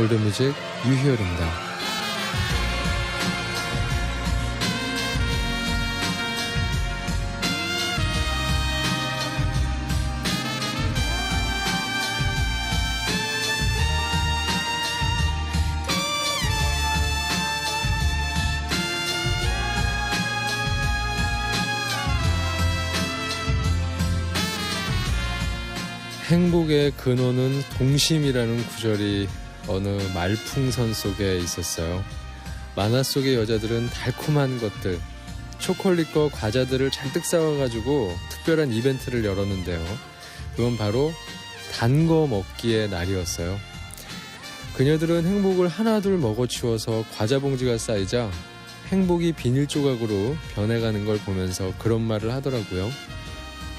골든뮤직 유희열입니다. 행복의 근원은 동심이라는 구절이 어느 말풍선 속에 있었어요. 만화 속의 여자들은 달콤한 것들, 초콜릿과 과자들을 잔뜩 싸와가지고 특별한 이벤트를 열었는데요. 그건 바로 단 거 먹기의 날이었어요. 그녀들은 행복을 하나둘 먹어치워서 과자 봉지가 쌓이자 행복이 비닐 조각으로 변해가는 걸 보면서 그런 말을 하더라고요.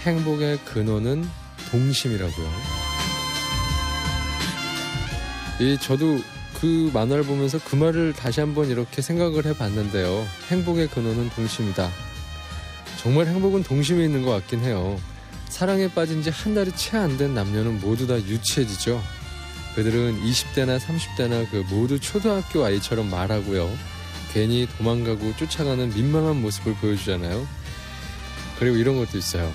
행복의 근원은 동심이라고요. 저도 그 만화를 보면서 그 말을 다시 한번 이렇게 생각을 해봤는데요. 행복의 근원은 동심이다. 정말 행복은 동심에 있는 것 같긴 해요. 사랑에 빠진 지 한 달이 채 안 된 남녀는 모두 다 유치해지죠. 그들은 20대나 30대나 그 모두 초등학교 아이처럼 말하고요. 괜히 도망가고 쫓아가는 민망한 모습을 보여주잖아요. 그리고 이런 것도 있어요.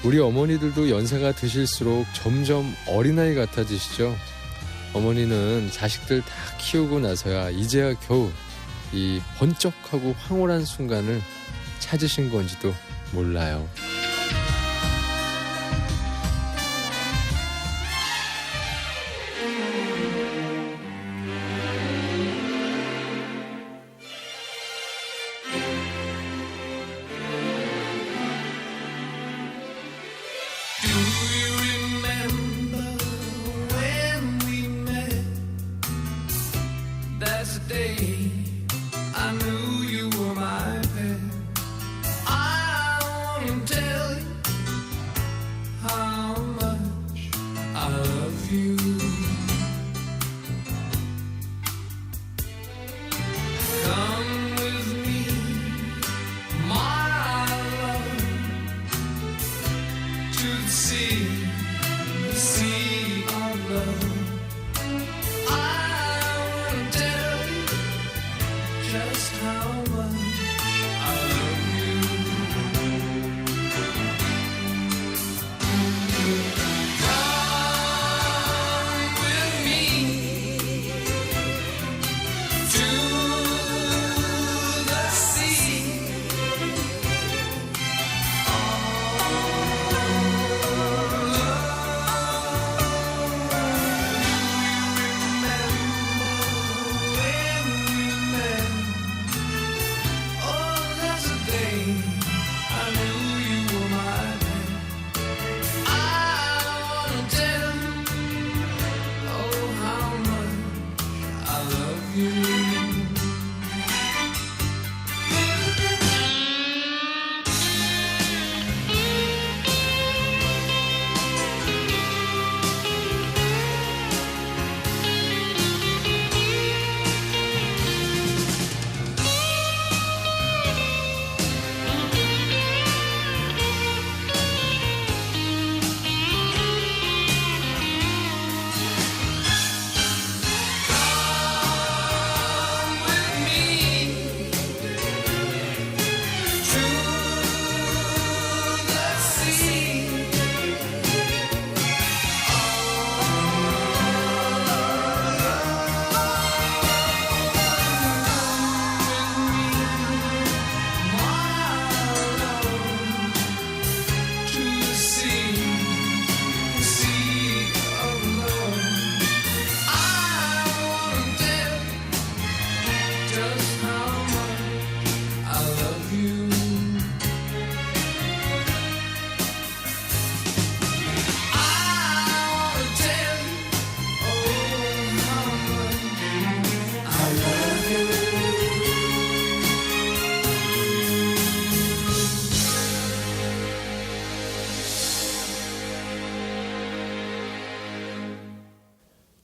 우리 어머니들도 연세가 드실수록 점점 어린아이 같아지시죠. 어머니는 자식들 다 키우고 나서야 이제야 겨우 이 번쩍하고 황홀한 순간을 찾으신 건지도 몰라요.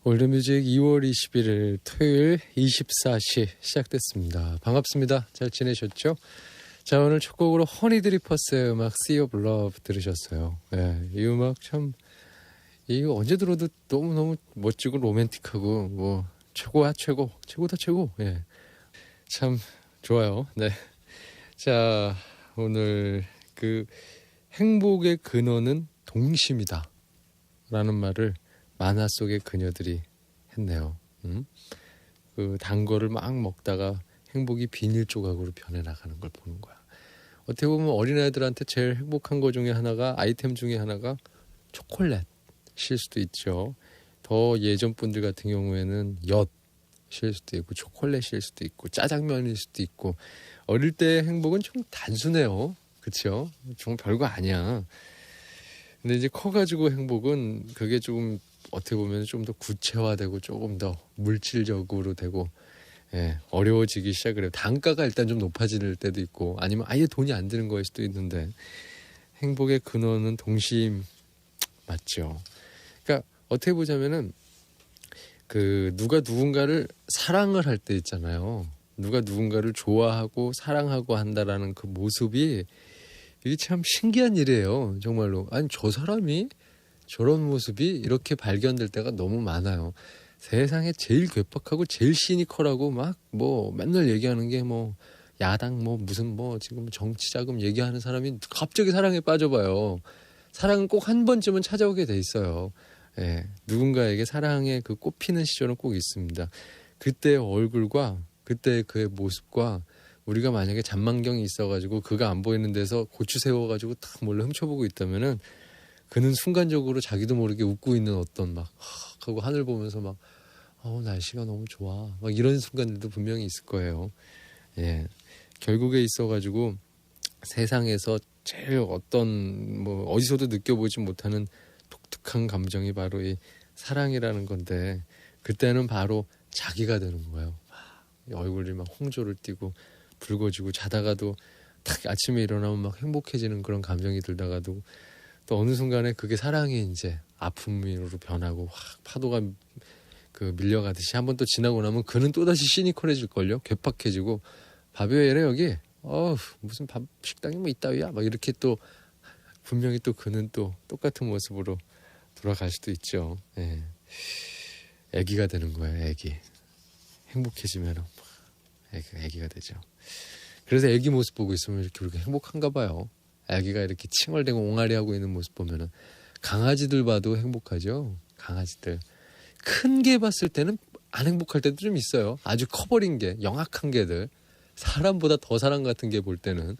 골든뮤직 2월 21일 토요일 24시 시작됐습니다. 반갑습니다. 잘 지내셨죠? 자, 오늘 첫 곡으로 허니드리퍼스의 음악 Sea of Love 들으셨어요. 이 음악 참 이거 언제 들어도 너무너무 멋지고 로맨틱하고 뭐 최고야 최고. 최고다 최고. 예. 참 좋아요. 네. 자, 오늘 그 행복의 근원은 동심이다 라는 말을 만화 속의 그녀들이 했네요. 그 단 거를 막 먹다가 행복이 비닐 조각으로 변해나가는 걸 보는 거야. 어떻게 보면 어린아이들한테 제일 행복한 거 중에 하나가, 아이템 중에 하나가 초콜릿일 수도 있죠. 더 예전 분들 같은 경우에는 엿일 수도 있고 초콜릿일 수도 있고 짜장면일 수도 있고. 어릴 때 행복은 좀 단순해요. 그렇죠? 정말 별거 아니야. 근데 이제 커가지고 행복은 그게 조금 어떻게 보면 좀 더 구체화되고 조금 더 물질적으로 되고, 예, 어려워지기 시작을 해요. 단가가 일단 좀 높아질 때도 있고 아니면 아예 돈이 안 드는 거일 수도 있는데, 행복의 근원은 동심 맞죠. 그러니까 어떻게 보자면은 그 누가 누군가를 사랑을 할 때 있잖아요. 누가 누군가를 좋아하고 사랑하고 한다라는 그 모습이 이게 참 신기한 일이에요. 정말로. 아니 저 사람이 저런 모습이 이렇게 발견될 때가 너무 많아요. 세상에 제일 괴팍하고 제일 시니컬하고 막 뭐 맨날 얘기하는 게 뭐 야당 뭐 무슨 뭐 지금 정치 자금 얘기하는 사람이 갑자기 사랑에 빠져봐요. 사랑은 꼭 한 번쯤은 찾아오게 돼 있어요. 예, 누군가에게 사랑의 그 꽃피는 시절은 꼭 있습니다. 그때의 얼굴과 그때의 그의 모습과 우리가 만약에 잔망경이 있어가지고 그가 안 보이는 데서 고추 세워가지고 딱 몰래 훔쳐보고 있다면은 그는 순간적으로 자기도 모르게 웃고 있는 어떤 막 하고 하늘 보면서 막 날씨가 너무 좋아 막 이런 순간들도 분명히 있을 거예요. 예, 결국에 있어가지고 세상에서 제일 어떤 뭐 어디서도 느껴보지 못하는 독특한 감정이 바로 이 사랑이라는 건데, 그때는 바로 자기가 되는 거예요. 얼굴이 막 홍조를 띠고 붉어지고 자다가도 딱 아침에 일어나면 막 행복해지는 그런 감정이 들다가도 또 어느 순간에 그게 사랑이 이제 아픔으로 변하고 확 파도가 그 밀려가듯이 한번 또 지나고 나면 그는 또다시 시니컬해질걸요. 괴팍해지고 밥이 왜 이래 여기? 무슨 밥 식당이 뭐 이따위야? 막 이렇게 또 분명히 또 그는 또 똑같은 모습으로 돌아갈 수도 있죠. 예. 애기가 되는 거예요. 애기. 행복해지면 애기가 되죠. 그래서 애기 모습 보고 있으면 이렇게 우리가 행복한가 봐요. 애기가 이렇게 칭얼대고 옹알이하고 있는 모습 보면은 강아지들 봐도 행복하죠. 강아지들 큰 개 봤을 때는 안 행복할 때도 좀 있어요. 아주 커버린 게 영악한 개들, 사람보다 더 사람 같은 게 볼 때는.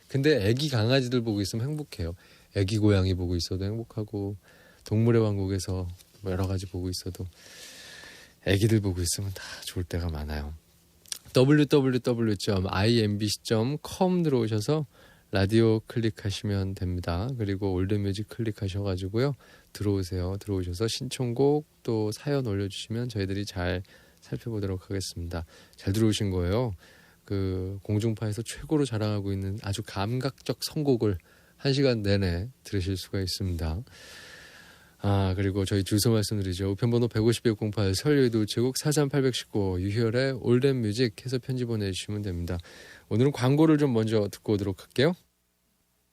근데 애기 강아지들 보고 있으면 행복해요. 애기 고양이 보고 있어도 행복하고, 동물의 왕국에서 뭐 여러 가지 보고 있어도 애기들 보고 있으면 다 좋을 때가 많아요. www.imbc.com 들어오셔서 라디오 클릭하시면 됩니다. 그리고 올드뮤직 클릭하셔가지고요 들어오세요. 들어오셔서 신청곡 또 사연 올려주시면 저희들이 잘 살펴보도록 하겠습니다. 잘 들어오신 거예요. 그 공중파에서 최고로 자랑하고 있는 아주 감각적 선곡을 1시간 내내 들으실 수가 있습니다. 그리고 저희 주소 말씀드리죠. 우편번호 150-108 서울여의도 우체국 43819 유희열의 올댓뮤직 해서 편지 보내주시면 됩니다. 오늘은 광고를 좀 먼저 듣고 오도록 할게요.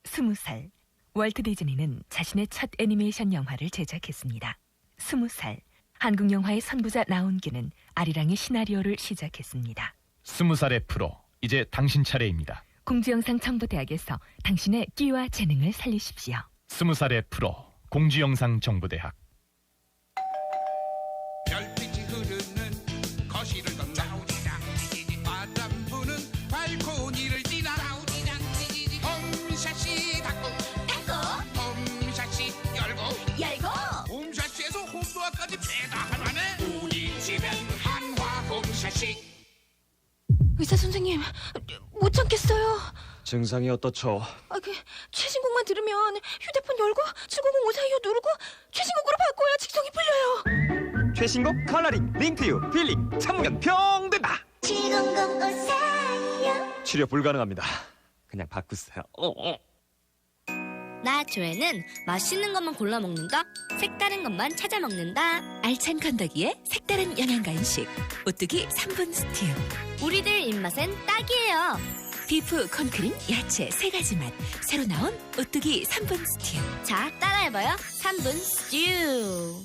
20살 월트 디즈니는 자신의 첫 애니메이션 영화를 제작했습니다. 20살 한국 영화의 선구자 나온기는 아리랑의 시나리오를 시작했습니다. 20살의 프로, 이제 당신 차례입니다. 공주영상정보대학에서 당신의 끼와 재능을 살리십시오. 20살의 프로, 공주영상정보대학. 별빛이 흐르는 거실을 건너 바람 부는 발코니를 지나 홈샷이 닫고 홈샷이 열고 홈샷에서 홈도어까지 죄다 하나네. 우리 집엔 한화 홈샷이. 의사 선생님, 못 참겠어요. 증상이 어떻죠? 최신곡만 들으면 휴대폰 열고 700 542 누르고 최신곡으로 바꿔야 직성이 풀려요. 최신곡 컬러링, 링크유, 필링, 참으면 병 된다. 700 542 치료 불가능합니다. 그냥 바꾸세요. 나 조회는 맛있는 것만 골라 먹는다. 색다른 것만 찾아 먹는다. 알찬 건더기에 색다른 영양 간식 오뚜기 3분 스튜. 우리들 입맛엔 딱이에요. 비프, 콘크림, 야채 3가지 맛 새로 나온 오뚜기 3분 스튜. 자, 따라해봐요. 3분 스튜.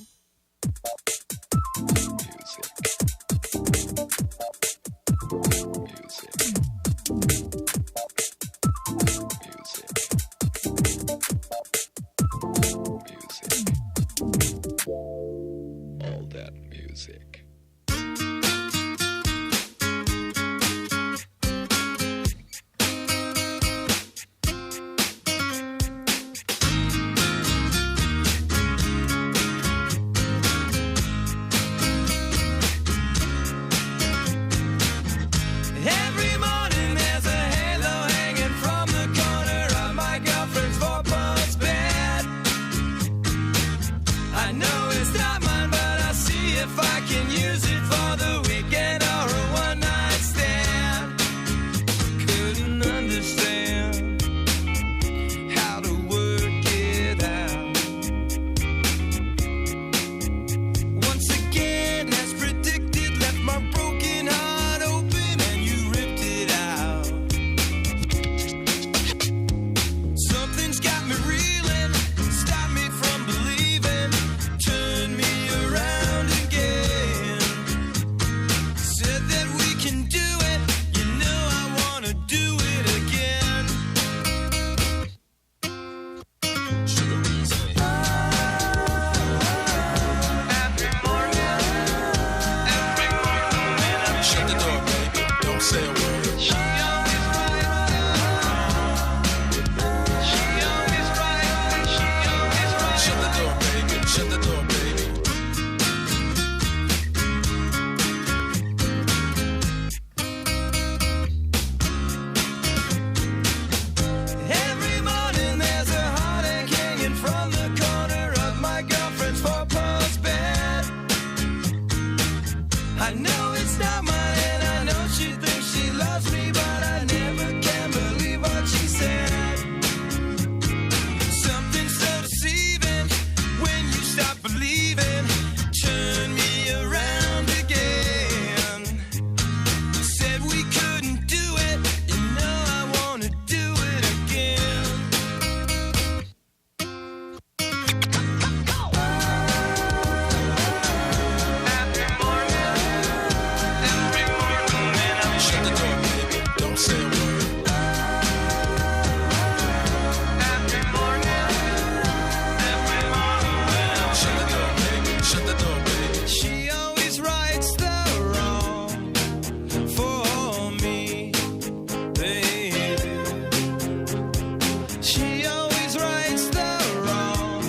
She always rights the wrong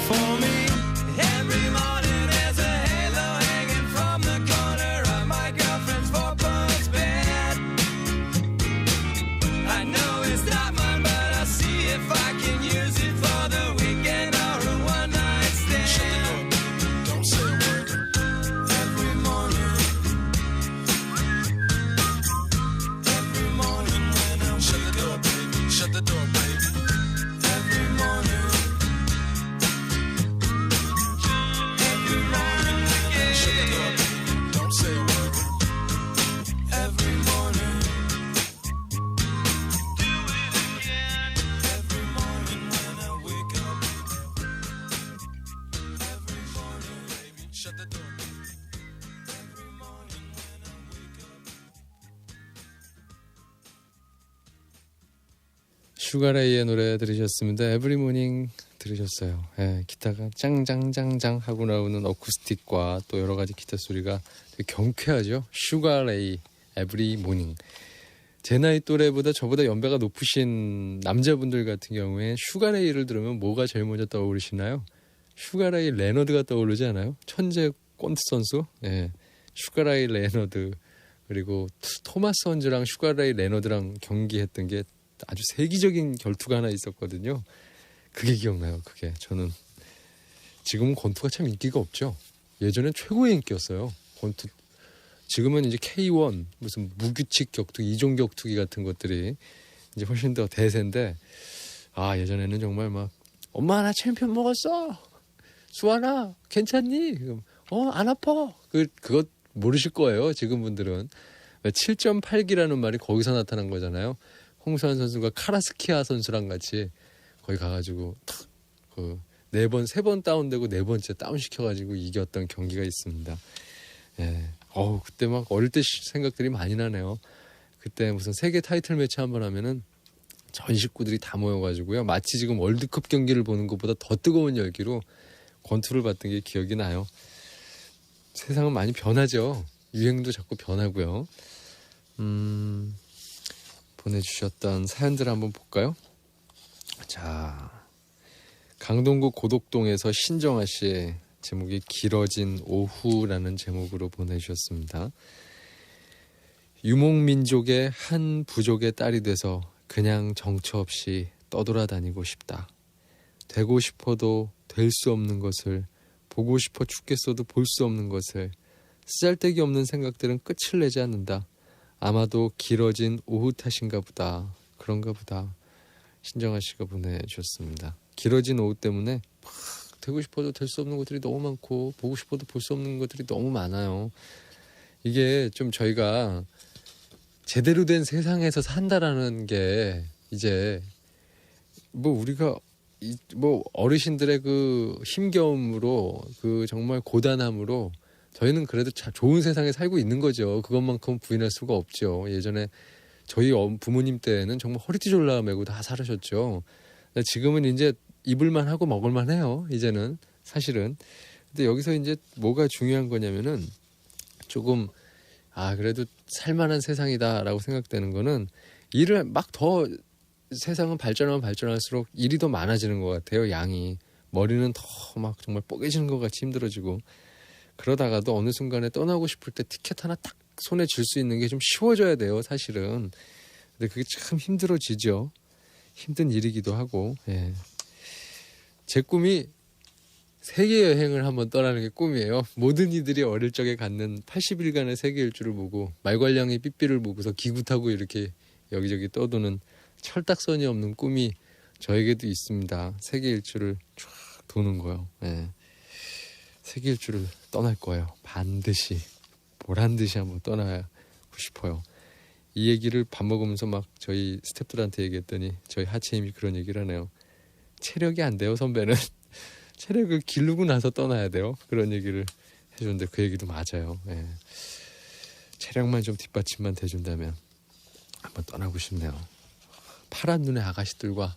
for me. Every morning there's a halo hanging from the corner of my girlfriend's four-post bed. I know it's not mine, but I'll see if I can use it for the weekend or a one-night stand. Shut the door, baby. Don't say a word. Every morning when I shut the door, baby. Shut the door, baby. Every morning, yeah. Shut the door, baby. Don't say a word. Every morning, do it again. Every morning when I wake up. Every morning, baby. Shut the door, baby. Every morning when I wake up. 슈가레이의 노래 들으셨습니다. 에브리모닝 들으셨어요. 예, 기타가 짱짱짱짱 하고 나오는 어쿠스틱과 또 여러 가지 기타 소리가 되게 경쾌하죠. 슈가레이 에브리모닝. 제 나이 또래보다 저보다 연배가 높으신 남자분들 같은 경우에 슈가레이를 들으면 뭐가 제일 먼저 떠오르시나요? 슈가레이 레너드가 떠오르지 않아요? 천재 꼰트 선수. 예, 슈가레이 레너드. 그리고 토마스 헌즈랑 슈가레이 레너드랑 경기했던 게 아주 세기적인 결투가 하나 있었거든요. 그게 기억나요. 그게 저는 지금은 권투가 참 인기가 없죠. 예전엔 최고의 인기였어요. 권투. 지금은 이제 K1 무슨 무규칙 격투기, 이종 격투기 같은 것들이 이제 훨씬 더 대세인데, 아 예전에는 정말 막 엄마 나 챔피언 먹었어. 수아나 괜찮니? 안 아파. 그것 모르실 거예요. 지금 분들은 7.8기라는 말이 거기서 나타난 거잖아요. 홍수환 선수가 카라스키아 선수랑 같이 거기 가가지고 네 번, 세 번 다운되고 네 번째 다운 시켜가지고 이겼던 경기가 있습니다. 예. 그때 막 어릴 때 생각들이 많이 나네요. 그때 무슨 세계 타이틀 매치 한번 하면은 전 식구들이 다 모여가지고요. 마치 지금 월드컵 경기를 보는 것보다 더 뜨거운 열기로 권투를 봤던 게 기억이 나요. 세상은 많이 변하죠. 유행도 자꾸 변하고요. 보내주셨던 사연들 한번 볼까요? 자, 강동구 고덕동에서 신정아 씨, 제목이 길어진 오후라는 제목으로 보내주셨습니다. 유목민족의 한 부족의 딸이 돼서 그냥 정처 없이 떠돌아다니고 싶다. 되고 싶어도 될 수 없는 것을, 보고 싶어 죽겠어도 볼 수 없는 것을, 쓰잘데기 없는 생각들은 끝을 내지 않는다. 아마도 길어진 오후 탓인가 보다. 그런가 보다. 신정아 씨가 보내주셨습니다. 길어진 오후 때문에 막 되고 싶어도 될 수 없는 것들이 너무 많고 보고 싶어도 볼 수 없는 것들이 너무 많아요. 이게 좀 저희가 제대로 된 세상에서 산다라는 게 이제 뭐 우리가 뭐 어르신들의 그 힘겨움으로 그 정말 고단함으로 저희는 그래도 좋은 세상에 살고 있는 거죠. 그것만큼 부인할 수가 없죠. 예전에 저희 부모님 때는 정말 허리띠 졸라매고 다 살으셨죠. 근데 지금은 이제 입을만 하고 먹을만 해요. 이제는 사실은. 근데 여기서 이제 뭐가 중요한 거냐면은 조금 그래도 살만한 세상이다라고 생각되는 거는 일을 막 더 세상은 발전하면 발전할수록 일이 더 많아지는 것 같아요. 양이. 머리는 더 막 정말 뽀개지는 것 같이 힘들어지고 그러다가도 어느 순간에 떠나고 싶을 때 티켓 하나 딱 손에 쥘 수 있는 게 좀 쉬워져야 돼요. 사실은. 근데 그게 참 힘들어지죠. 힘든 일이기도 하고. 예. 제 꿈이 세계 여행을 한번 떠나는 게 꿈이에요. 모든 이들이 어릴 적에 갖는 80일간의 세계 일주를 보고 말괄량의 삐삐를 보고서 기구 타고 이렇게 여기저기 떠도는 철딱선이 없는 꿈이 저에게도 있습니다. 세계 일주를 쫙 도는 거요. 예. 세계 일주를 떠날 거예요. 반드시 보란듯이 한번 떠나고 싶어요. 이 얘기를 밥 먹으면서 막 저희 스태프들한테 얘기했더니 저희 하체님이 그런 얘기를 하네요. 체력이 안 돼요, 선배는. 체력을 기르고 나서 떠나야 돼요. 그런 얘기를 해주는데 그 얘기도 맞아요. 예. 체력만 좀 뒷받침만 돼준다면 한번 떠나고 싶네요. 파란 눈의 아가씨들과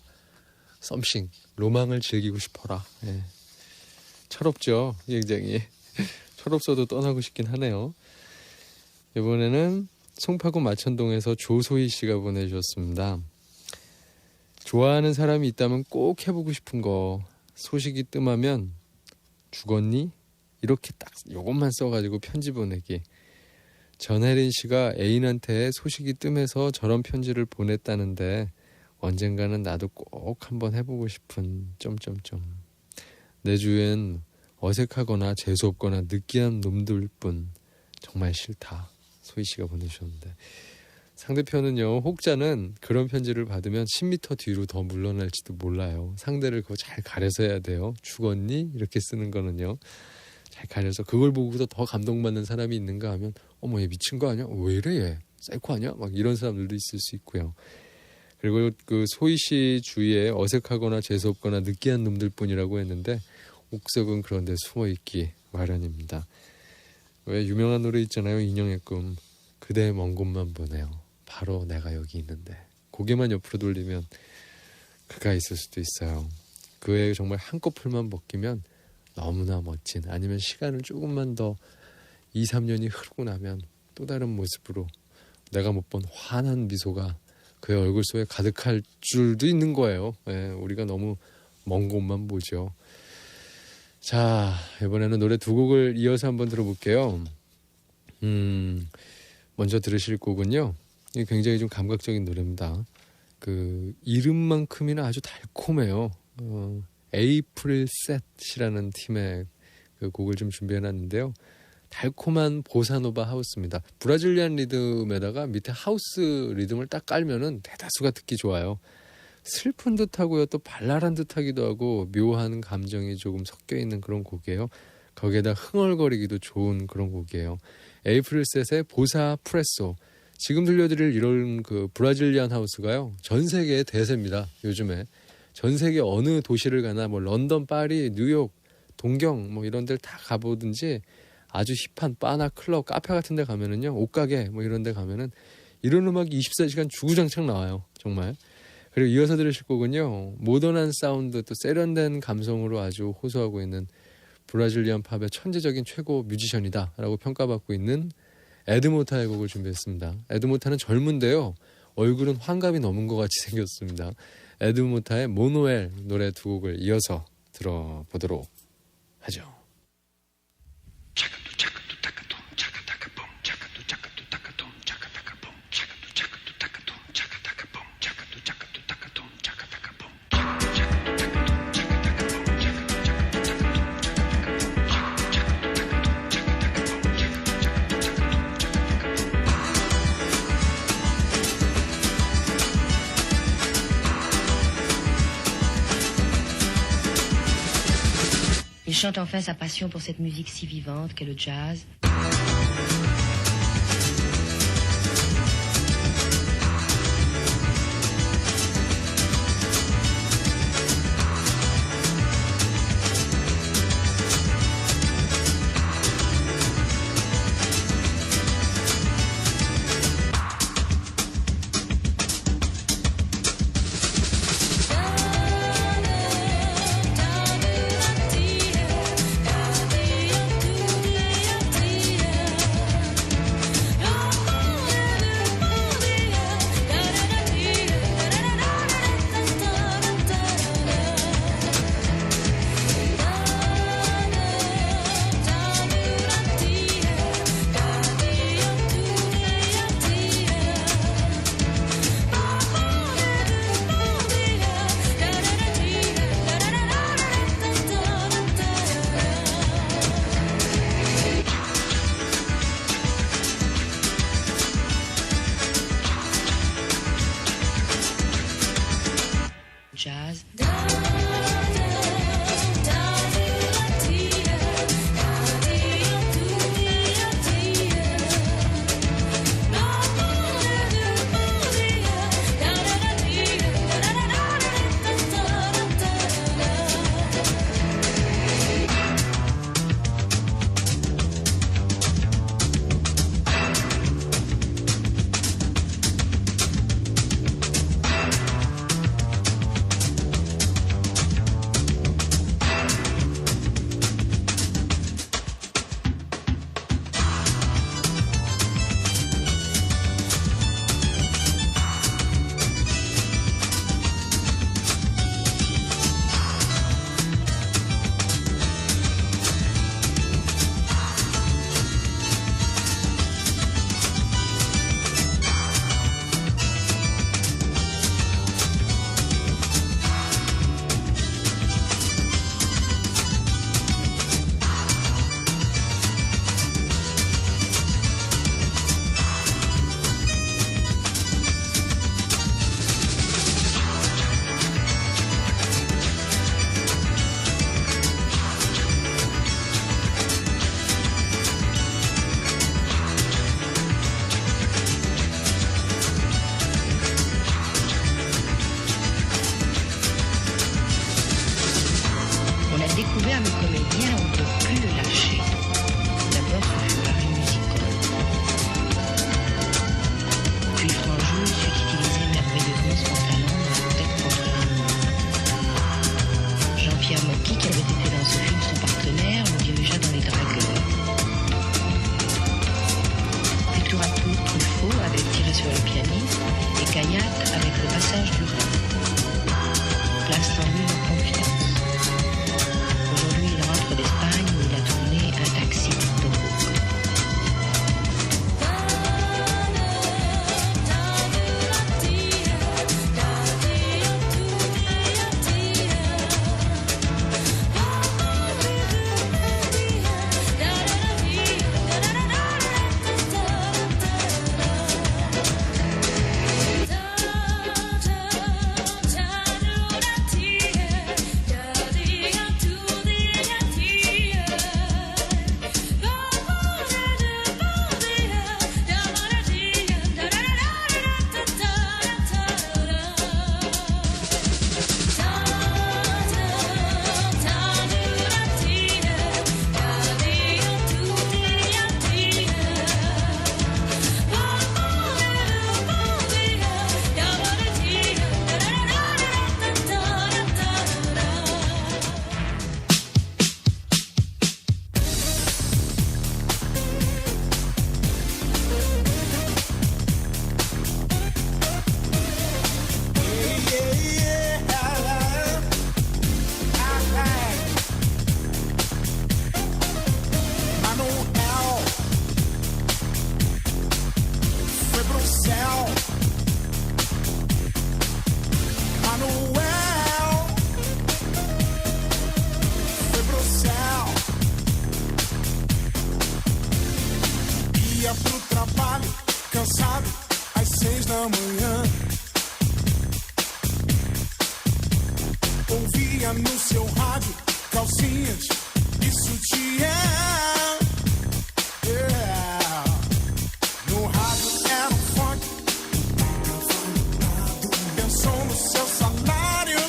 썸씽, 로망을 즐기고 싶어라. 예. 철없죠, 굉장히. 철없어도 떠나고 싶긴 하네요. 이번에는 송파구 마천동에서 조소희 씨가 보내주셨습니다. 좋아하는 사람이 있다면 꼭 해보고 싶은 거. 소식이 뜸하면 죽었니? 이렇게 딱 요것만 써가지고 편지 보내기. 전혜린 씨가 애인한테 소식이 뜸해서 저런 편지를 보냈다는데 언젠가는 나도 꼭 한번 해보고 싶은 점점점. 내 주위엔 어색하거나 재수없거나 느끼한 놈들 뿐. 정말 싫다. 소희 씨가 보내주셨는데, 상대편은요, 혹자는 그런 편지를 받으면 10m 뒤로 더 물러날지도 몰라요. 상대를 그거 잘 가려서 해야 돼요. 죽었니? 이렇게 쓰는 거는요, 잘 가려서. 그걸 보고도 더 감동받는 사람이 있는가 하면 어머, 얘 미친 거 아니야? 왜 이래 얘? 사이코 아니야? 막 이런 사람들도 있을 수 있고요. 그리고 그 소희 씨 주위에 어색하거나 재수없거나 느끼한 놈들 뿐이라고 했는데 옥석은 그런데 숨어있기 마련입니다. 왜 유명한 노래 있잖아요. 인형의 꿈. 그대의 먼 곳만 보네요. 바로 내가 여기 있는데. 고개만 옆으로 돌리면 그가 있을 수도 있어요. 그의 정말 한꺼풀만 벗기면 너무나 멋진, 아니면 시간을 조금만 더 2, 3년이 흐르고 나면 또 다른 모습으로 내가 못 본 환한 미소가 그의 얼굴 속에 가득할 줄도 있는 거예요. 예, 우리가 너무 먼 곳만 보죠. 자, 이번에는 노래 두 곡을 이어서 한번 들어볼게요. 먼저 들으실 곡은요, 이게 굉장히 좀 감각적인 노래입니다. 그 이름만큼이나 아주 달콤해요. 에이프릴 셋이라는 팀의 그 곡을 좀 준비해놨는데요. 달콤한 보사노바 하우스입니다. 브라질리안 리듬에다가 밑에 하우스 리듬을 딱 깔면은 대다수가 듣기 좋아요. 슬픈 듯하고요, 또 발랄한 듯하기도 하고 묘한 감정이 조금 섞여 있는 그런 곡이에요. 거기에다 흥얼거리기도 좋은 그런 곡이에요. 에이프릴셋의 보사 프레소. 지금 들려드릴 이런 그 브라질리안 하우스가요, 전 세계의 대세입니다. 요즘에 전 세계 어느 도시를 가나 뭐 런던, 파리, 뉴욕, 동경 뭐 이런 데를 다 가보든지 아주 힙한 바나 클럽, 카페 같은 데 가면은요, 옷가게 뭐 이런 데 가면은 이런 음악이 24시간 주구장창 나와요. 정말. 그리고 이어서 들으실 곡은요, 모던한 사운드, 또 세련된 감성으로 아주 호소하고 있는 브라질리안 팝의 천재적인 최고 뮤지션이다 라고 평가받고 있는 에드모타의 곡을 준비했습니다. 에드모타는 젊은데요, 얼굴은 환갑이 넘은 것 같이 생겼습니다. 에드모타의 모노엘 노래 두 곡을 이어서 들어보도록 하죠. Il chante enfin sa passion pour cette musique si vivante qu'est le jazz. Jazz. da manhã. Ouvia no seu rádio calcinhas e sutiã. Yeah. No rádio era um funk. Pensou no seu salário.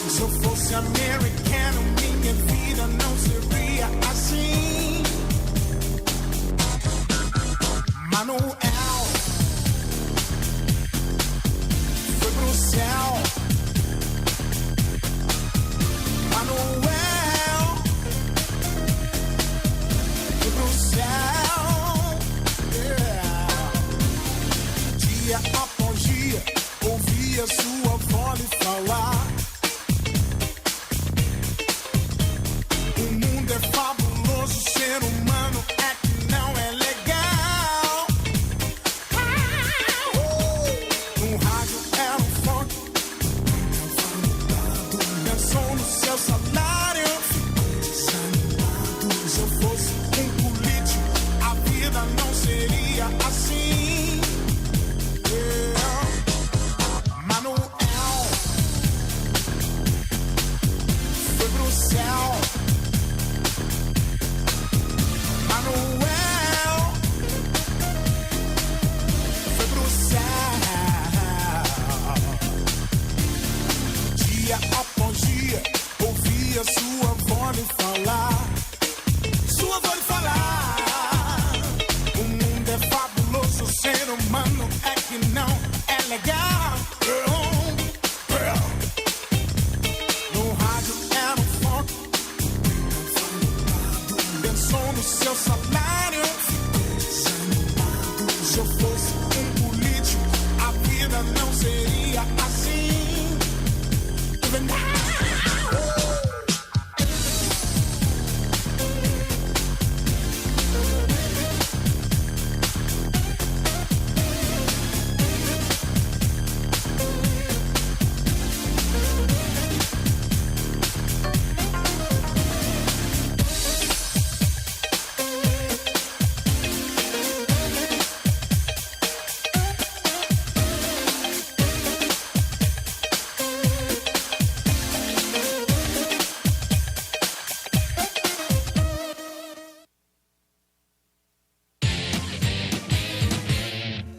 Se eu fosse americano, minha vida não seria assim. Manuel foi pro céu. Manuel foi pro céu. Yeah. Dia após dia ouvia sua voz falar. O mundo é fabuloso, o ser humano é que não é legal. No rádio era um funk. Pensou no seu salário. Se eu fosse um político, a vida não seria assim. Yeah. Manuel foi pro céu. Manuel foi pro céu. Dia após dia ouvia sua voz falar. Sua voz falar. O mundo é fabuloso, o ser humano é que não é legal. No rádio era um funk. Pensou no seu salário. Se eu fosse um político, a vida não seria assim. Even now.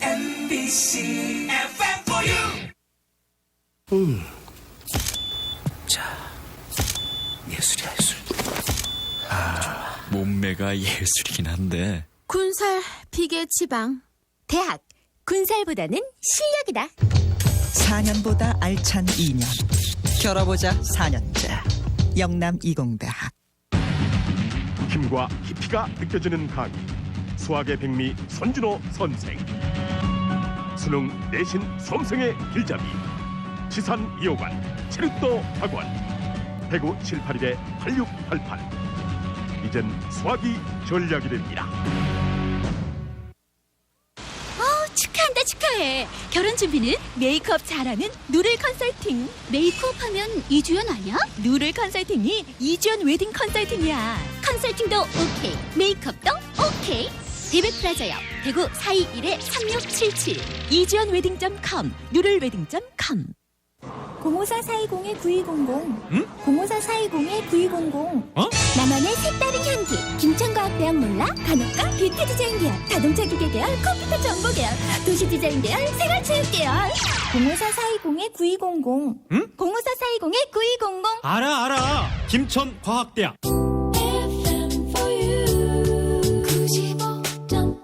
NBC FM for you. 예술이야 예술. 몸매가 예술이긴 한데. 군살, 비계, 지방. 대학, 군살보다는 실력이다. 4년보다 알찬 2년. 겨뤄보자 4년째. 영남 이공대학. 힘과 깊이가 느껴지는 강의. 수학의 백미 손준호 선생. 수능 내신 수험생의 길잡이. 지산 2호관 체육도 학원. 대구 781-8688. 이젠 수학이 전략이 됩니다. 축하한다, 축하해. 결혼 준비는 메이크업 잘하는 누를 컨설팅. 메이크업 하면 이주연 아니야? 누를 컨설팅이 이주연 웨딩 컨설팅이야. 컨설팅도 오케이, 메이크업도 오케이. 대백프라자 옆 대구 421-3677 이주연 웨딩.com 누를 웨딩.com 054-420-9200. 응? 054-420-9200. 어? 나만의 색다른 향기. 김천과학대학 몰라? 간호과 뷰티 디자인 계열, 자동차 기계 계열, 컴퓨터 정보 계열, 도시 디자인 계열, 생활체육 계열. 054-420-9200. 응? 054-420-9200. 알아. 김천과학대학. FM for you. 95.3.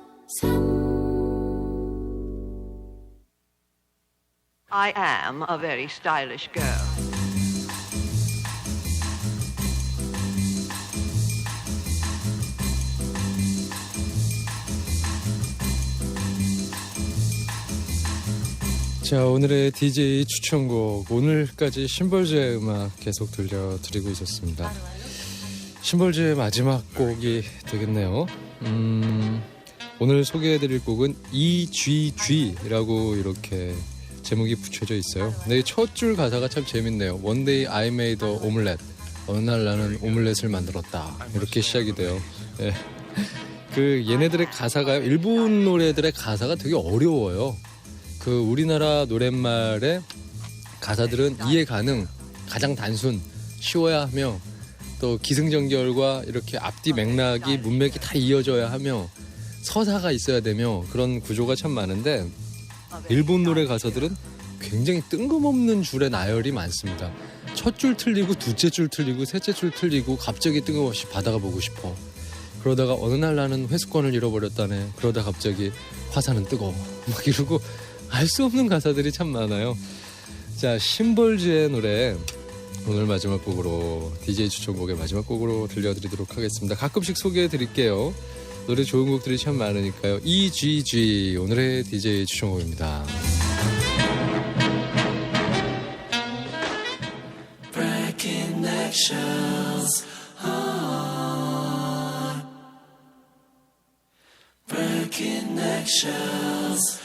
I am a very stylish girl. 자, 오늘의 DJ 추천곡. 오늘까지 신벌주의 음악 계속 들려드리고 있었습니다. 신벌주의 마지막 곡이 되겠네요. 오늘 소개해드릴 곡은 EGG라고 이렇게 제목이 붙여져 있어요. 근데 첫 줄 가사가 참 재밌네요. One day I made a omelette. 어느 날 나는 오믈렛을 만들었다. 이렇게 시작이 돼요. 네. 그 얘네들의 가사가요. 일본 노래들의 가사가 되게 어려워요. 그 우리나라 노랫말의 가사들은 이해 가능, 가장 단순, 쉬워야 하며 또 기승전결과 이렇게 앞뒤 맥락이 문맥이 다 이어져야 하며 서사가 있어야 되며 그런 구조가 참 많은데 일본 노래 가사들은 굉장히 뜬금없는 줄의 나열이 많습니다. 첫 줄 틀리고 두째 줄 틀리고 셋째 줄 틀리고 갑자기 뜬금없이 바다가 보고 싶어. 그러다가 어느 날 나는 회수권을 잃어버렸다네. 그러다 갑자기 화산은 뜨거워. 막 이러고 알 수 없는 가사들이 참 많아요. 자, 심벌즈의 노래 오늘 마지막 곡으로 DJ 추천곡의 마지막 곡으로 들려드리도록 하겠습니다. 가끔씩 소개해드릴게요. 노래 좋은 곡들이 참 많으니까요. EGG 오늘의 DJ 추천곡입니다. Breaking connections. Breaking connections.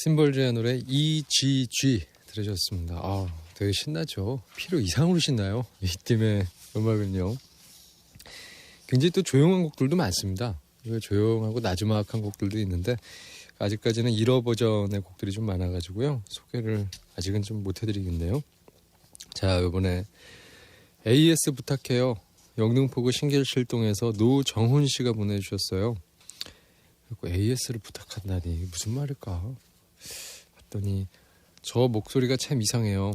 심벌즈의 노래 EGG 들으셨습니다. 아, 되게 신나죠. 필요 이상으로 신나요. 이 팀의 음악은요. 굉장히 또 조용한 곡들도 많습니다. 조용하고 나주막한 곡들도 있는데 아직까지는 1호 버전의 곡들이 좀 많아가지고요. 소개를 아직은 좀 못해드리겠네요. 자, 이번에 AS 부탁해요. 영등포구 신길실동에서 노정훈 씨가 보내주셨어요. 그리고 AS를 부탁한다니 무슨 말일까? 봤더니 저 목소리가 참 이상해요.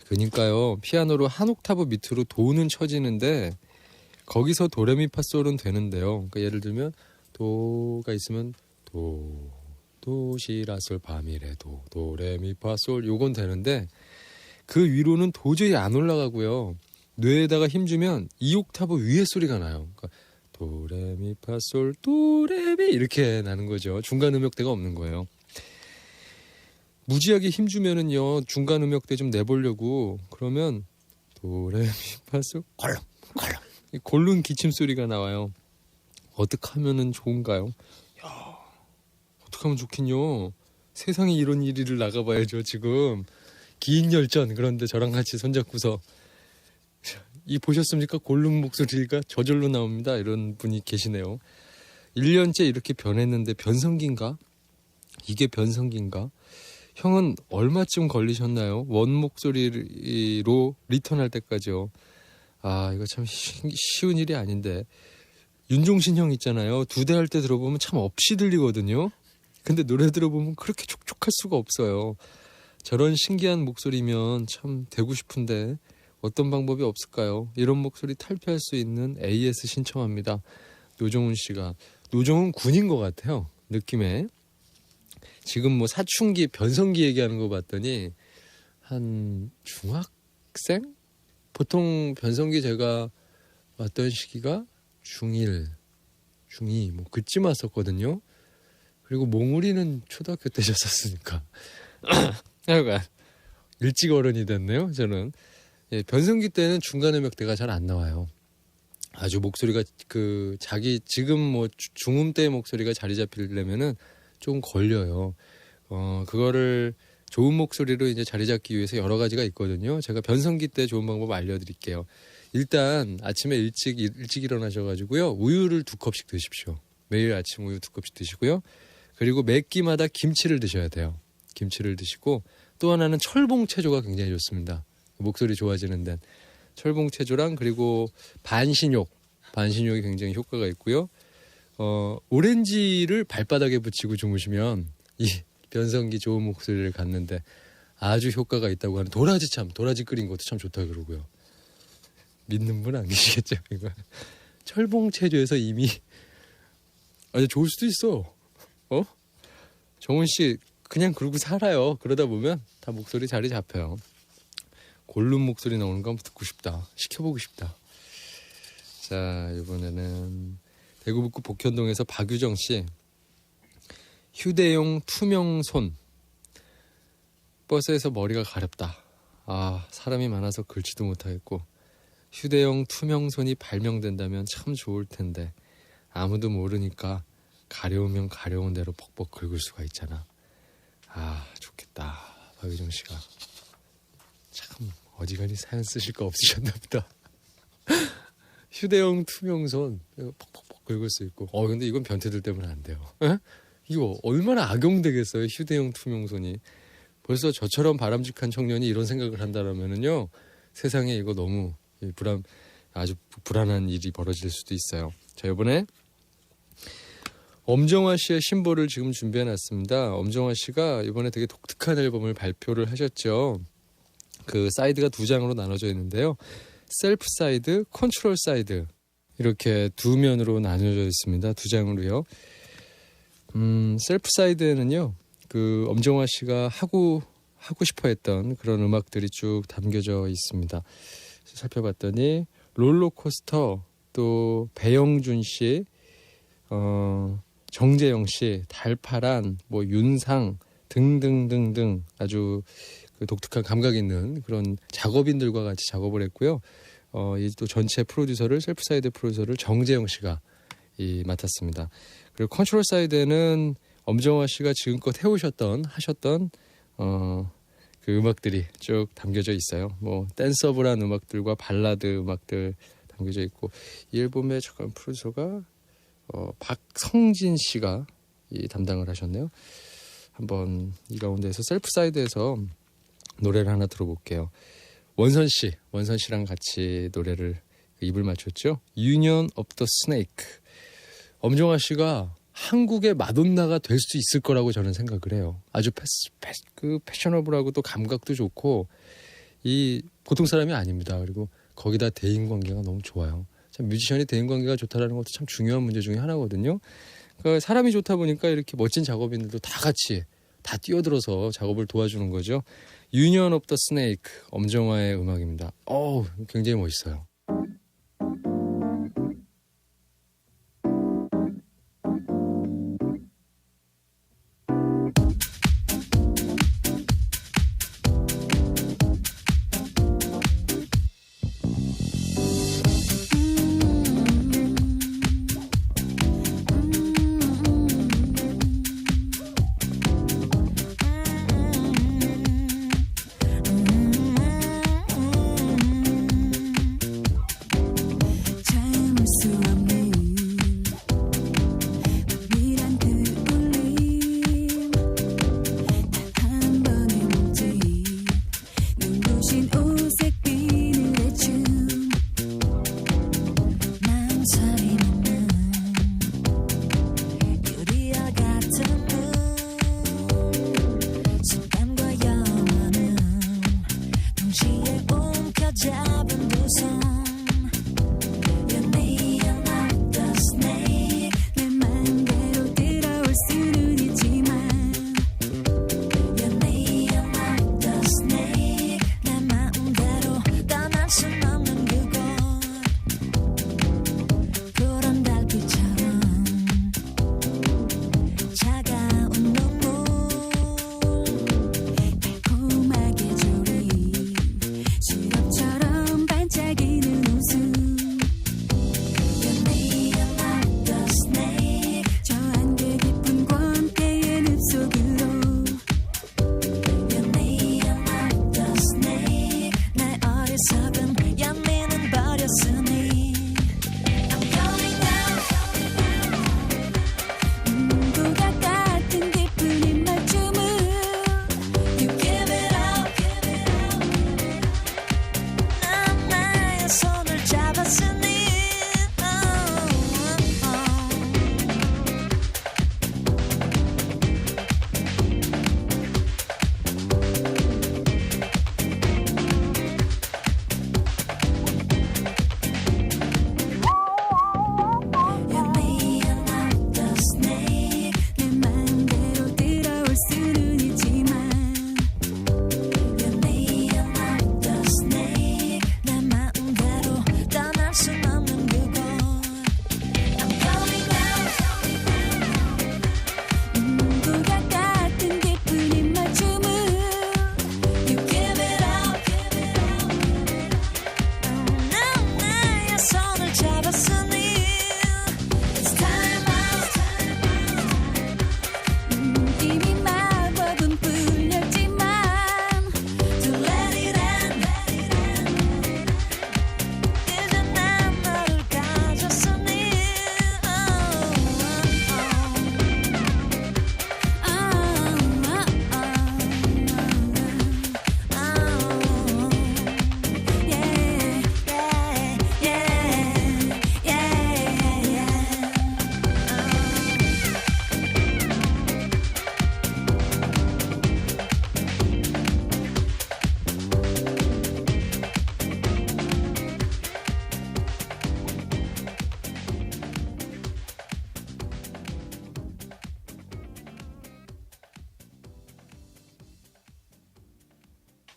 그러니까요, 피아노로 한 옥타브 밑으로 도는 쳐지는데 거기서 도레미파솔은 되는데요. 그러니까 예를 들면 도가 있으면 도시라솔 파미레 도레미파솔 요건 되는데 그 위로는 도저히 안 올라가고요. 뇌에다가 힘주면 2옥타브 위에 소리가 나요. 그러니까 도레미파솔 도레미 이렇게 나는 거죠. 중간 음역대가 없는 거예요. 무지하게 힘주면은요, 중간 음역대 좀 내보려고 그러면 도레미파솔 콜롱 골른 기침 소리가 나와요. 어떻게 하면은 좋은가요? 야, 어떻게 하면 좋긴요. 세상에 이런 일을 나가봐야죠. 지금 긴 열전. 그런데 저랑 같이 손잡고서 이 보셨습니까? 골른 목소리가 저절로 나옵니다. 이런 분이 계시네요. 1년째 이렇게 변했는데 변성기인가? 이게 변성기인가? 형은 얼마쯤 걸리셨나요? 원 목소리로 리턴할 때까지요. 아, 이거 참 쉬운 일이 아닌데. 윤종신 형 있잖아요. 2대 할 때 들어보면 참 없이 들리거든요. 근데 노래 들어보면 그렇게 촉촉할 수가 없어요. 저런 신기한 목소리면 참 되고 싶은데 어떤 방법이 없을까요? 이런 목소리 탈피할 수 있는 AS 신청합니다. 노정훈 씨가. 노정훈 군인 것 같아요. 느낌에. 지금 뭐 사춘기, 변성기 얘기하는 거 봤더니 한 중학생? 보통 변성기 제가 왔던 시기가 중1, 중2 뭐 그쯤 왔었거든요. 그리고 몽우리는 초등학교 때셨었으니까 약간 일찍 어른이 됐네요. 저는. 예, 변성기 때는 중간 음역대가 잘 안 나와요. 아주 목소리가 그 자기 지금 뭐 중음 때의 목소리가 자리 잡히려면은 좀 걸려요. 그거를 좋은 목소리로 이제 자리 잡기 위해서 여러 가지가 있거든요. 제가 변성기 때 좋은 방법 알려드릴게요. 일단 아침에 일찍 일어나셔가지고요, 우유를 2컵씩 드십시오. 매일 아침 우유 2컵씩 드시고요. 그리고 매 끼마다 김치를 드셔야 돼요. 김치를 드시고 또 하나는 철봉체조가 굉장히 좋습니다. 목소리 좋아지는 데는 철봉체조랑 그리고 반신욕이 굉장히 효과가 있고요. 오렌지를 발바닥에 붙이고 주무시면 이 변성기 좋은 목소리를 갖는데 아주 효과가 있다고 하는 도라지 끓인 것도 참 좋다 그러고요. 믿는 분 안 계시겠죠? 이거 철봉체조에서 이미 아주 좋을 수도 있어. 정훈 씨 그냥 그러고 살아요. 그러다 보면 다 목소리 자리 잡혀요. 골룸 목소리 나오는 거 한번 듣고 싶다. 시켜보고 싶다. 자, 이번에는 대구 북구 복현동에서 박유정 씨. 휴대용 투명 손. 버스에서 머리가 가렵다. 아, 사람이 많아서 긁지도 못하겠고 휴대용 투명 손이 발명된다면 참 좋을 텐데 아무도 모르니까 가려우면 가려운 대로 벅벅 긁을 수가 있잖아. 아, 좋겠다. 박유정 씨가 참 어지간히 사연 쓰실 거 없으셨나 보다. 휴대용 투명손 퍽퍽퍽 긁을 수 있고. 근데 이건 변태들 때문에 안 돼요. 에? 이거 얼마나 악용되겠어요, 휴대용 투명손이. 벌써 저처럼 바람직한 청년이 이런 생각을 한다면은요, 세상에 이거 너무 아주 불안한 일이 벌어질 수도 있어요. 자, 이번에 엄정화 씨의 신보를 지금 준비해놨습니다. 엄정화 씨가 이번에 되게 독특한 앨범을 발표를 하셨죠. 그 사이드가 2장으로 나눠져 있는데요. 셀프 사이드, 컨트롤 사이드 이렇게 2면으로 나눠져 있습니다. 2장으로요. 셀프 사이드에는요, 그 엄정화 씨가 하고 싶어했던 그런 음악들이 쭉 담겨져 있습니다. 살펴봤더니 롤러코스터, 또 배영준 씨, 정재영 씨, 달파란, 뭐 윤상 등등등등 아주 그 독특한 감각 있는 그런 작업인들과 같이 작업을 했고요. 이 또 전체 셀프 사이드 프로듀서를 정재영 씨가 맡았습니다. 그리고 컨트롤 사이드에는 엄정화 씨가 지금껏 하셨던 그 음악들이 쭉 담겨져 있어요. 뭐 댄서블한 음악들과 발라드 음악들 담겨져 있고, 이 앨범의 잠깐 프로듀서가 박성진 씨가 담당을 하셨네요. 한번 이 가운데에서 셀프 사이드에서 노래를 하나 들어볼게요. 원선 씨랑 같이 노래를 입을 맞췄죠. Union of the Snake. 엄정화 씨가 한국의 마돈나가 될 수 있을 거라고 저는 생각을 해요. 아주 패셔너블하고 또 감각도 좋고, 이 보통 사람이 아닙니다. 그리고 거기다 대인관계가 너무 좋아요. 참 뮤지션이 대인관계가 좋다라는 것도 참 중요한 문제 중에 하나거든요. 그러니까 사람이 좋다 보니까 이렇게 멋진 작업인들도 다 같이 다 뛰어들어서 작업을 도와주는 거죠. Union of the Snake, 엄정화의 음악입니다. 굉장히 멋있어요.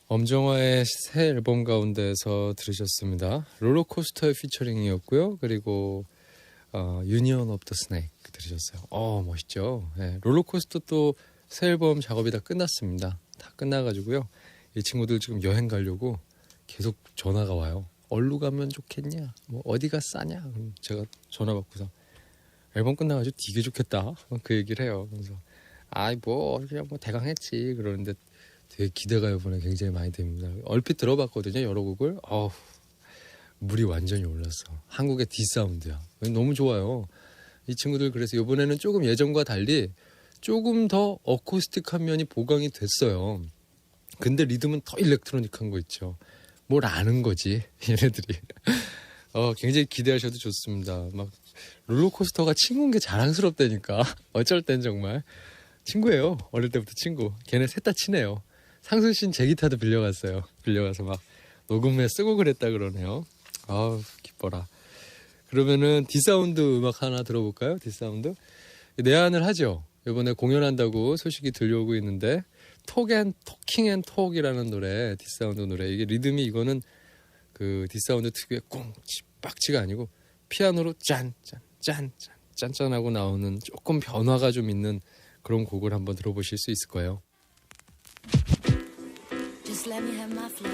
엄정화의 새 앨범 가운데서 들으셨습니다. 롤러코스터의 피처링이었고요. 그리고 유니언 오브 더 스네이크 들으셨어요. 멋있죠. 네, 롤러코스터 또 새 앨범 작업이 다 끝났습니다. 다 끝나가지고요. 이 친구들 지금 여행 가려고 계속 전화가 와요. 어디로 가면 좋겠냐? 뭐 어디가 싸냐? 그럼 제가 전화 받고서 앨범 끝나가지고 되게 좋겠다. 그 얘기를 해요. 그래서 아이 뭐 그냥 뭐 대강 했지 그러는데 되게 기대가 이번에 굉장히 많이 됩니다. 얼핏 들어봤거든요 여러 곡을. 물이 완전히 올랐어. 한국의 D사운드야. 너무 좋아요. 이 친구들 그래서 이번에는 조금 예전과 달리 조금 더 어쿠스틱한 면이 보강이 됐어요. 근데 리듬은 더 일렉트로닉한 거 있죠. 뭘 아는 거지 얘네들이. 굉장히 기대하셔도 좋습니다. 막 롤러코스터가 친구인 게 자랑스럽다니까. 어쩔 땐 정말 친구예요. 어릴 때부터 친구. 걔네 셋 다 친해요. 상순 씨는 제 기타도 빌려갔어요. 빌려가서 막 녹음해 쓰고 그랬다 그러네요. 기뻐라. 그러면은 D사운드 음악 하나 들어볼까요? D사운드 내한을 하죠. 이번에 공연한다고 소식이 들려오고 있는데 토킹 앤 톡이라는 노래, D사운드 노래. 이게 리듬이 이거는 그 D사운드 특유의 꽁치빡치가 아니고 피아노로 짠짠하고 나오는 조금 변화가 좀 있는 그런 곡을 한번 들어보실 수 있을 거예요. Just let me have my flow.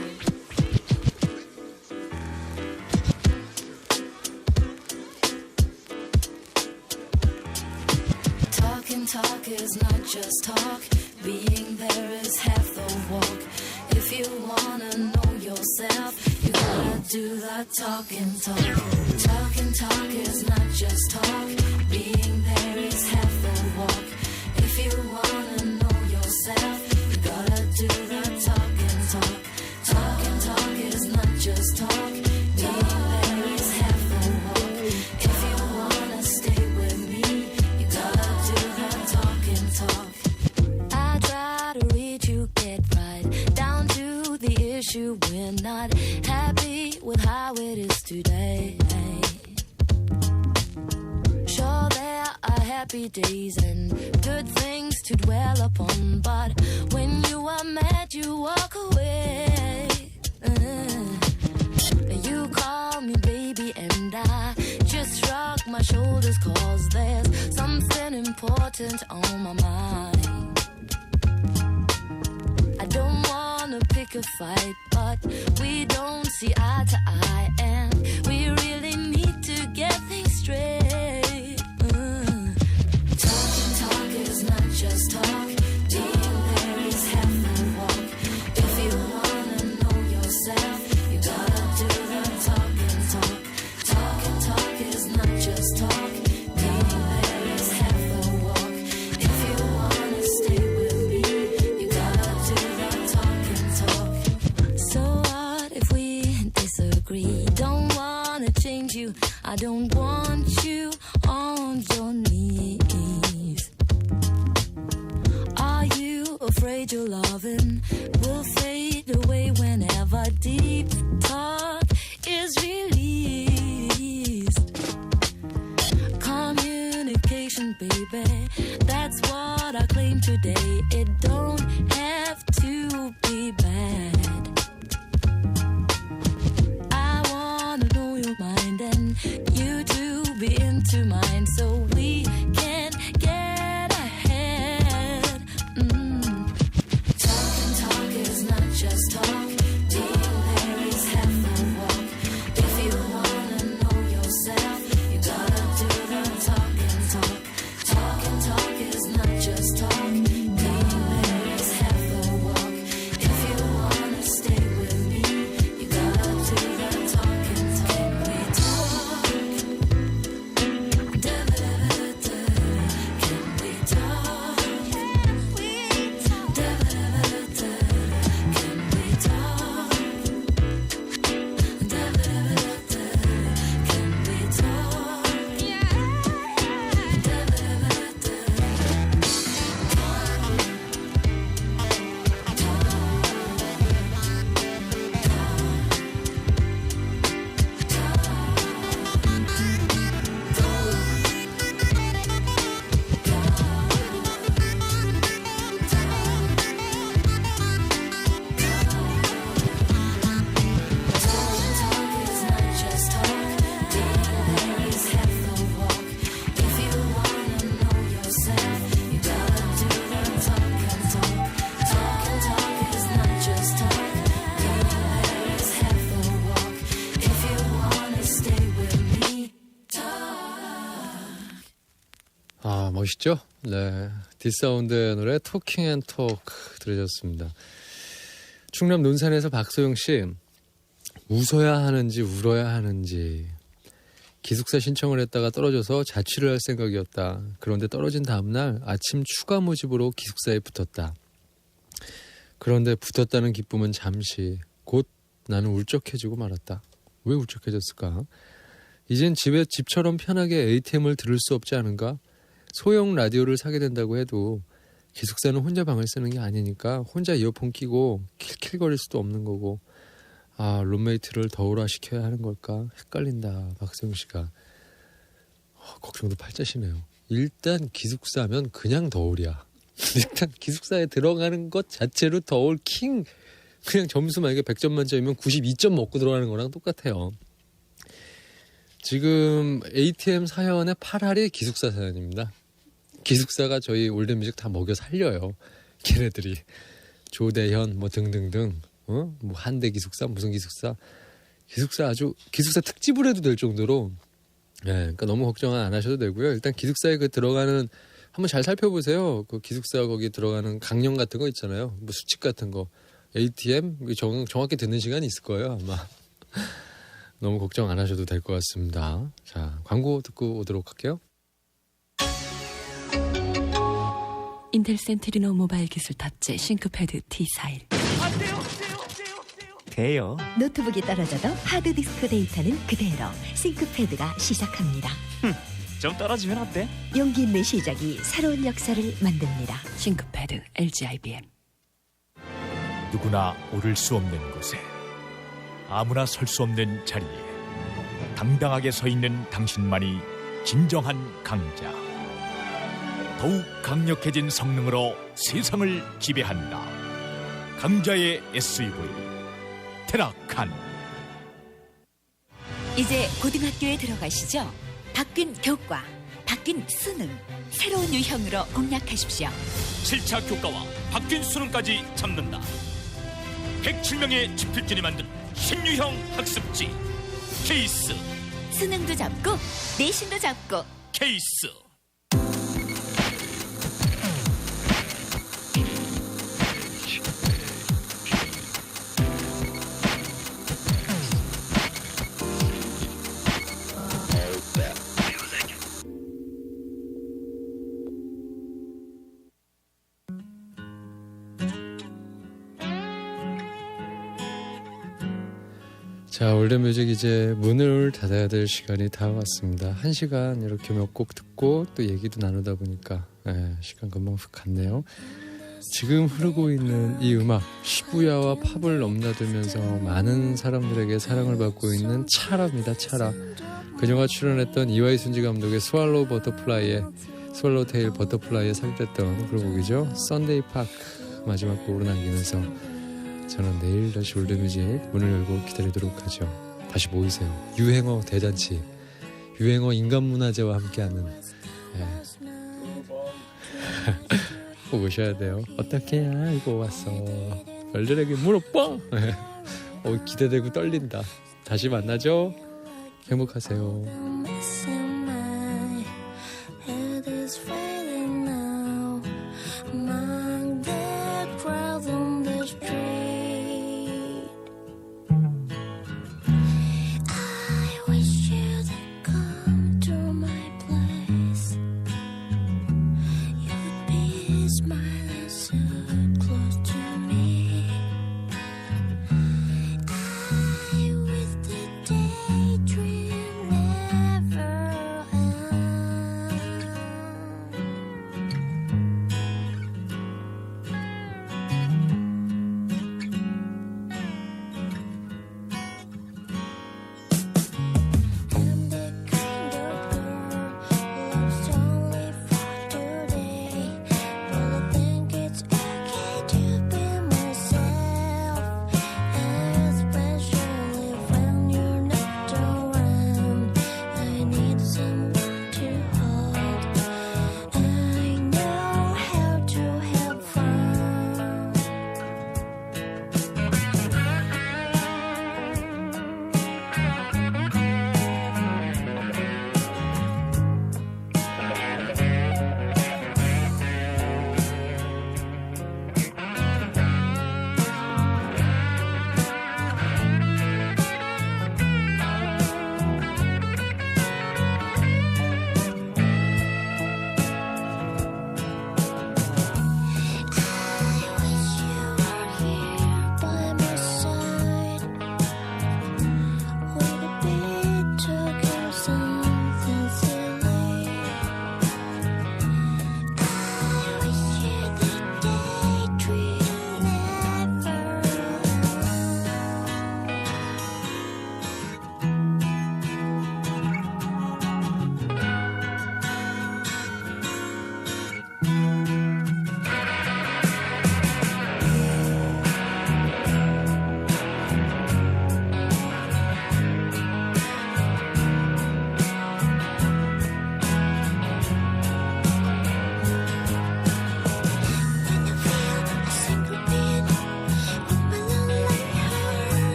Talk is not just talk. Being there is half the walk. If you wanna know yourself, you gotta do the talking talk. Talk is not just talk. Being there is half the walk. If you wanna know yourself, you gotta do the talking talk. Talk is not just talk. Being there is half the walk. If you wanna stay with me, you gotta do the talking talk. I try to read you, get right down to the issue. We're not happy with how it is today. Sure, there are happy days and good things to dwell upon, but when you are mad, you walk away. You call me baby and I just shrug my shoulders, 'cause there's something important on my mind. I don't wanna pick a fight, but we don't see eye to eye, and we really need to get things straight. Talk is not just talk. Being there is half the walk. If you wanna know yourself, you gotta do the talking talk. Talk is not just talk. Being there is half the walk. If you wanna stay with me, you gotta do the talking talk. So what if we disagree? Don't wanna change you. I don't want you on your knees. Are you afraid your loving will fade away whenever deep talk is released? Communication, baby, that's what I claim today. It don't have to be bad. I wanna know your mind and you to be into mine, so we can get ahead. Talk is not just talk. Being there is half the walk. If you wanna know yourself, you gotta do the talking talk. Talk is not just talk. Being there is half the walk. If 아, 멋있죠? 네. 디사운드의 노래 토킹 앤 토크 들으셨습니다. 충남 논산에서 박소영 씨, 웃어야 하는지 울어야 하는지. 기숙사 신청을 했다가 떨어져서 자취를 할 생각이었다. 그런데 떨어진 다음날 아침 추가 모집으로 기숙사에 붙었다. 그런데 붙었다는 기쁨은 잠시, 곧 나는 울적해지고 말았다. 왜 울적해졌을까? 이젠 집처럼 편하게 ATM을 들을 수 없지 않은가? 소형 라디오를 사게 된다고 해도 기숙사는 혼자 방을 쓰는 게 아니니까 혼자 이어폰 끼고 킬킬거릴 수도 없는 거고, 아, 룸메이트를 더울화시켜야 하는 걸까? 헷갈린다. 박세웅 씨가. 걱정도 팔자시네요. 일단 기숙사면 그냥 더울이야. 일단 기숙사에 들어가는 것 자체로 더울 킹. 그냥 점수 만약에 100점 만점이면 92점 먹고 들어가는 거랑 똑같아요. 지금 ATM 사연의 8할이 기숙사 사연입니다. 기숙사가 저희 올드뮤직 다 먹여 살려요. 걔네들이. 조대현 뭐 등등등. 뭐 한대 기숙사 무슨 기숙사 아주 기숙사 특집을 해도 될 정도로, 예, 그러니까 너무 걱정 안 하셔도 되고요. 일단 기숙사에 그 들어가는 한번 잘 살펴보세요. 그 기숙사 거기 들어가는 강령 같은 거 있잖아요. 뭐 수칙 같은 거, ATM 정확히 듣는 시간이 있을 거예요 아마. 너무 걱정 안 하셔도 될 것 같습니다. 자, 광고 듣고 오도록 할게요. 인텔 센티리노 모바일 기술 탑재 싱크패드 T41. 돼요. 노트북이 떨어져도 하드디스크 데이터는 그대로 싱크패드가 시작합니다. 좀 떨어지면 어때? 용기 있는 시작이 새로운 역사를 만듭니다. 싱크패드 LG IBM. 누구나 오를 수 없는 곳에, 아무나 설 수 없는 자리에 당당하게 서 있는 당신만이 진정한 강자. 더욱 강력해진 성능으로 세상을 지배한다. 강자의 SUV 테라칸. 이제 고등학교에 들어가시죠? 바뀐 교과, 바뀐 수능, 새로운 유형으로 공략하십시오. 7차 교과와 바뀐 수능까지 잡는다. 107명의 집필진이 만든 신유형 학습지 케이스. 수능도 잡고 내신도 잡고 케이스. 자, 올드뮤직 이제 문을 닫아야 될 시간이 다 왔습니다. 1시간 이렇게 몇 곡 듣고 또 얘기도 나누다 보니까 시간 금방 훅 갔네요. 지금 흐르고 있는 이 음악, 시부야와 팝을 넘나들면서 많은 사람들에게 사랑을 받고 있는 차라입니다. 차라. 그녀가 출연했던 이와이 순지 감독의 스왈로우 테일 버터플라이에 삽입됐던 그런 곡이죠. 썬데이 파크 마지막 곡으로 남기면서 저는 내일 다시 올드뮤직 문을 열고 기다리도록 하죠. 다시 모이세요. 유행어 대잔치, 유행어 인간문화재와 함께하는, 꼭 오셔야 돼요. 어떻게 알고 왔어? 얼른에게 물어봐. 기대되고 떨린다. 다시 만나죠. 행복하세요. Things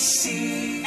ABC